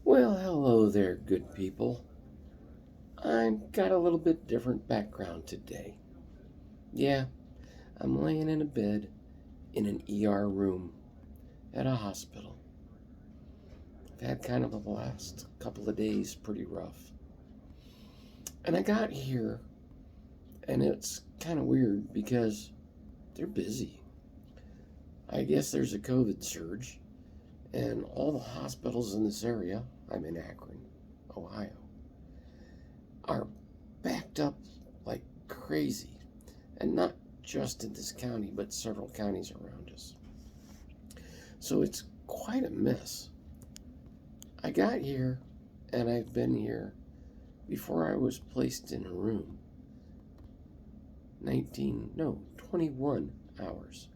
Well, hello there, good people. I've got a little bit different background today. Yeah, I'm laying in a bed in an ER room at a hospital. I've had kind of the last couple of days pretty rough. And I got here, and it's kind of weird because they're busy. I guess there's a COVID surge, and all the hospitals in this area, I'm in Akron, Ohio, are backed up like crazy. And not just in this county, but several counties around us. So it's quite a mess. I got here, and I've been here before I was placed in a room. 21 hours.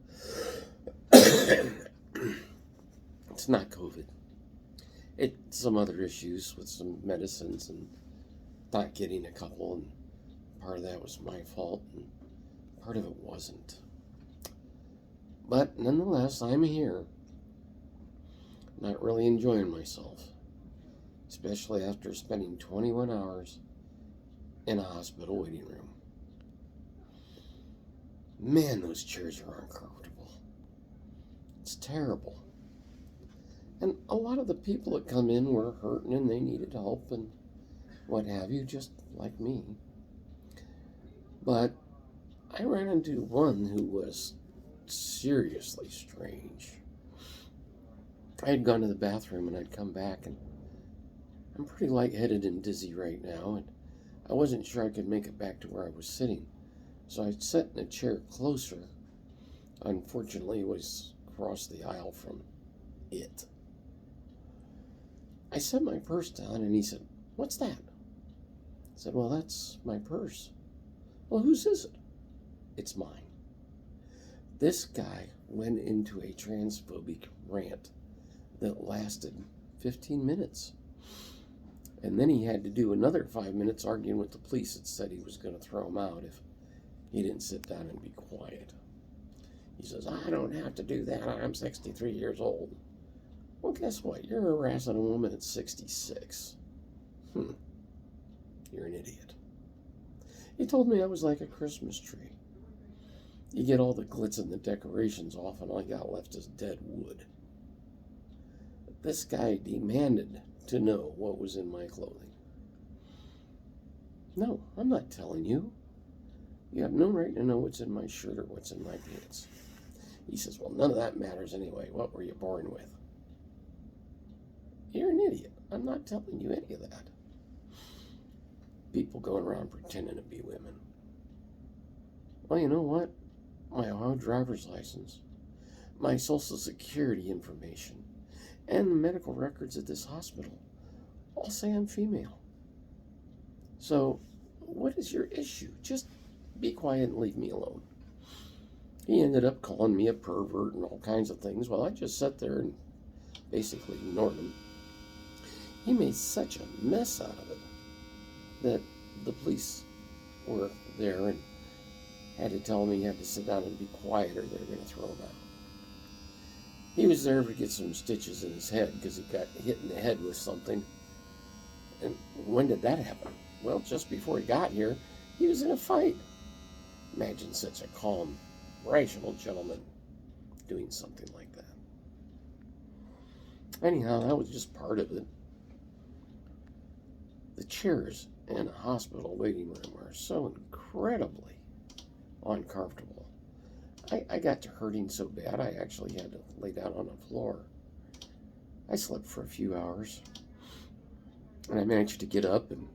It's not COVID. It's some other issues with some medicines and not getting a couple, and part of that was my fault, and part of it wasn't. But nonetheless, I'm here, not really enjoying myself, especially after spending 21 hours in a hospital waiting room. Man, those chairs are uncomfortable. It's terrible. And a lot of the people that come in were hurting and they needed help and what have you, just like me. But I ran into one who was seriously strange. I had gone to the bathroom and I'd come back, and I'm pretty lightheaded and dizzy right now, and I wasn't sure I could make it back to where I was sitting. So I sat in a chair closer. Unfortunately, it was across the aisle from it. I set my purse down and he said, "What's that?" I said, "Well, that's my purse." "Well, whose is it?" "It's mine." This guy went into a transphobic rant that lasted 15 minutes. And then he had to do another 5 minutes arguing with the police that said he was going to throw him out if he didn't sit down and be quiet. He says, "I don't have to do that. I'm 63 years old." Well, guess what? You're harassing a woman at 66. You're an idiot. He told me I was like a Christmas tree. You get all the glitz and the decorations off, and all you got left is dead wood. This guy demanded to know what was in my clothing. No, I'm not telling you. You have no right to know what's in my shirt or what's in my pants. He says, "Well, none of that matters anyway. What were you born with?" You're an idiot. I'm not telling you any of that. People going around pretending to be women. Well, you know what? My Ohio driver's license, my social security information, and the medical records at this hospital all say I'm female. So, what is your issue? Just be quiet and leave me alone. He ended up calling me a pervert and all kinds of things. Well, I just sat there and basically ignored him. He made such a mess out of it that the police were there and had to tell him he had to sit down and be quiet or they were going to throw him out. He was there to get some stitches in his head because he got hit in the head with something. And when did that happen? Well, just before he got here, he was in a fight. Imagine such a calm, rational gentleman doing something like that. Anyhow, that was just part of it. The chairs in a hospital waiting room are so incredibly uncomfortable. I got to hurting so bad I actually had to lay down on the floor. I slept for a few hours, and I managed to get up and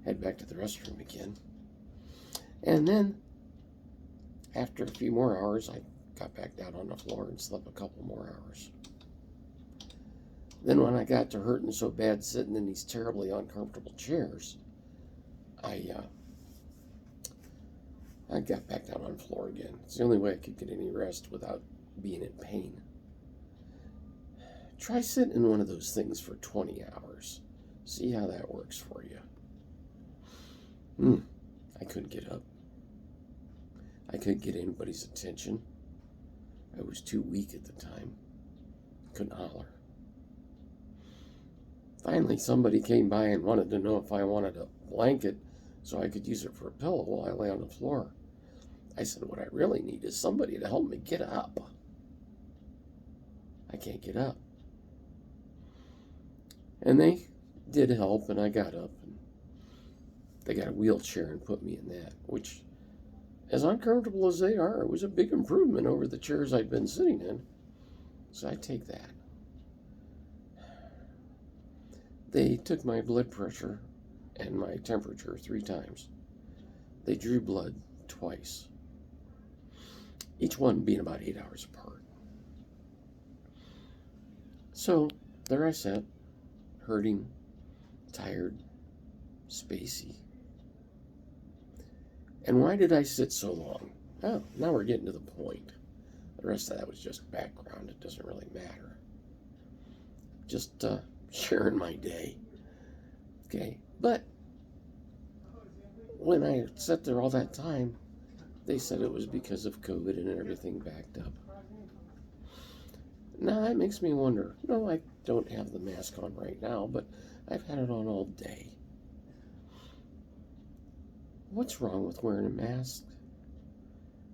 head back to the restroom again. And then, after a few more hours, I got back down on the floor and slept a couple more hours. Then when I got to hurting so bad sitting in these terribly uncomfortable chairs, I got back down on the floor again. It's the only way I could get any rest without being in pain. Try sitting in one of those things for 20 hours. See how that works for you. I couldn't get up. I couldn't get anybody's attention. I was too weak at the time. Couldn't holler. Finally, somebody came by and wanted to know if I wanted a blanket so I could use it for a pillow while I lay on the floor. I said, what I really need is somebody to help me get up. I can't get up. And they did help, and I got up, and they got a wheelchair and put me in that, which, as uncomfortable as they are, it was a big improvement over the chairs I'd been sitting in. So I take that. They took my blood pressure and my temperature 3 times. They drew blood twice, each one being about 8 hours apart. So there I sat, hurting, tired, spacey. And why did I sit so long? Oh, now we're getting to the point. The rest of that was just background. It doesn't really matter. Just sharing my day. Okay, but when I sat there all that time, they said it was because of COVID and everything backed up. Now that makes me wonder. No, I don't have the mask on right now, but I've had it on all day. What's wrong with wearing a mask?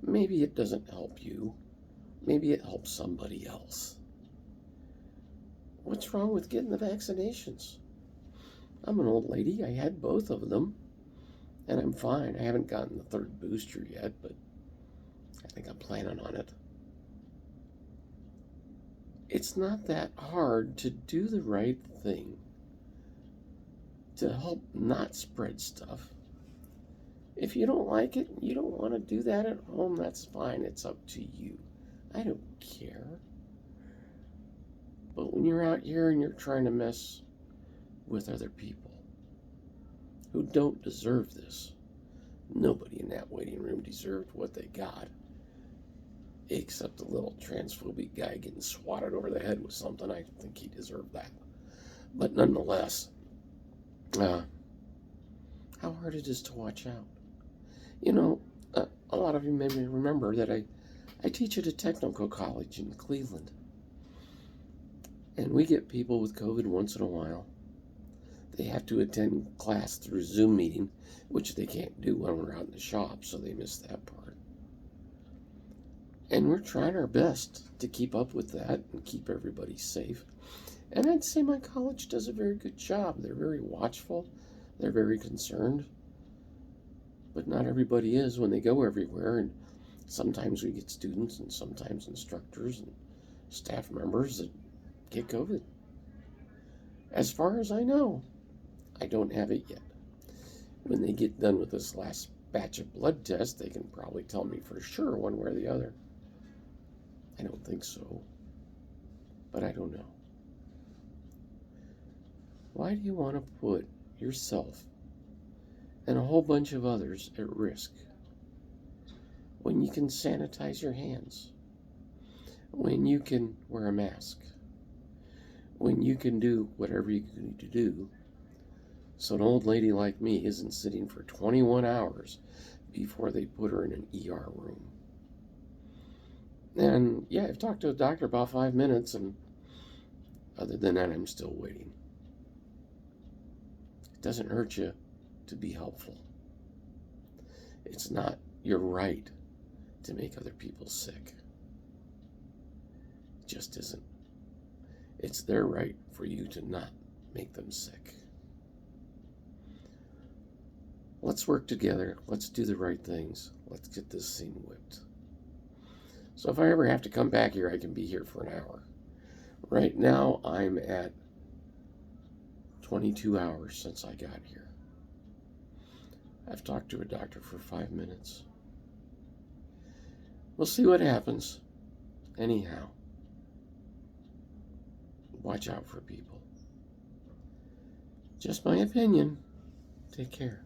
Maybe it doesn't help you. Maybe it helps somebody else. What's wrong with getting the vaccinations? I'm an old lady. I had both of them, and I'm fine. I haven't gotten the 3rd booster yet, but I think I'm planning on it. It's not that hard to do the right thing to help not spread stuff. If you don't like it, you don't want to do that at home, that's fine. It's up to you. I don't care. But when you're out here and you're trying to mess with other people who don't deserve this, nobody in that waiting room deserved what they got, except the little transphobic guy getting swatted over the head with something. I think he deserved that. But nonetheless, how hard it is to watch out. You know, a lot of you may remember that I teach at a technical college in Cleveland. And we get people with COVID once in a while. They have to attend class through Zoom meeting, which they can't do when we're out in the shop, so they miss that part. And we're trying our best to keep up with that and keep everybody safe. And I'd say my college does a very good job. They're very watchful. They're very concerned. But not everybody is when they go everywhere. And sometimes we get students and sometimes instructors and staff members that get COVID. As far as I know, I don't have it yet. When they get done with this last batch of blood tests, they can probably tell me for sure one way or the other. I don't think so, but I don't know. Why do you want to put yourself and a whole bunch of others at risk when you can sanitize your hands, when you can wear a mask, when you can do whatever you need to do so an old lady like me isn't sitting for 21 hours before they put her in an ER room? And yeah, I've talked to a doctor about 5 minutes, and other than that, I'm still waiting. It doesn't hurt you to be helpful. It's not your right to make other people sick. It just isn't. It's their right for you to not make them sick. Let's work together. Let's do the right things. Let's get this thing whipped. So if I ever have to come back here, I can be here for an hour. Right now, I'm at 22 hours since I got here. I've talked to a doctor for 5 minutes. We'll see what happens. Anyhow, watch out for people. Just my opinion. Take care.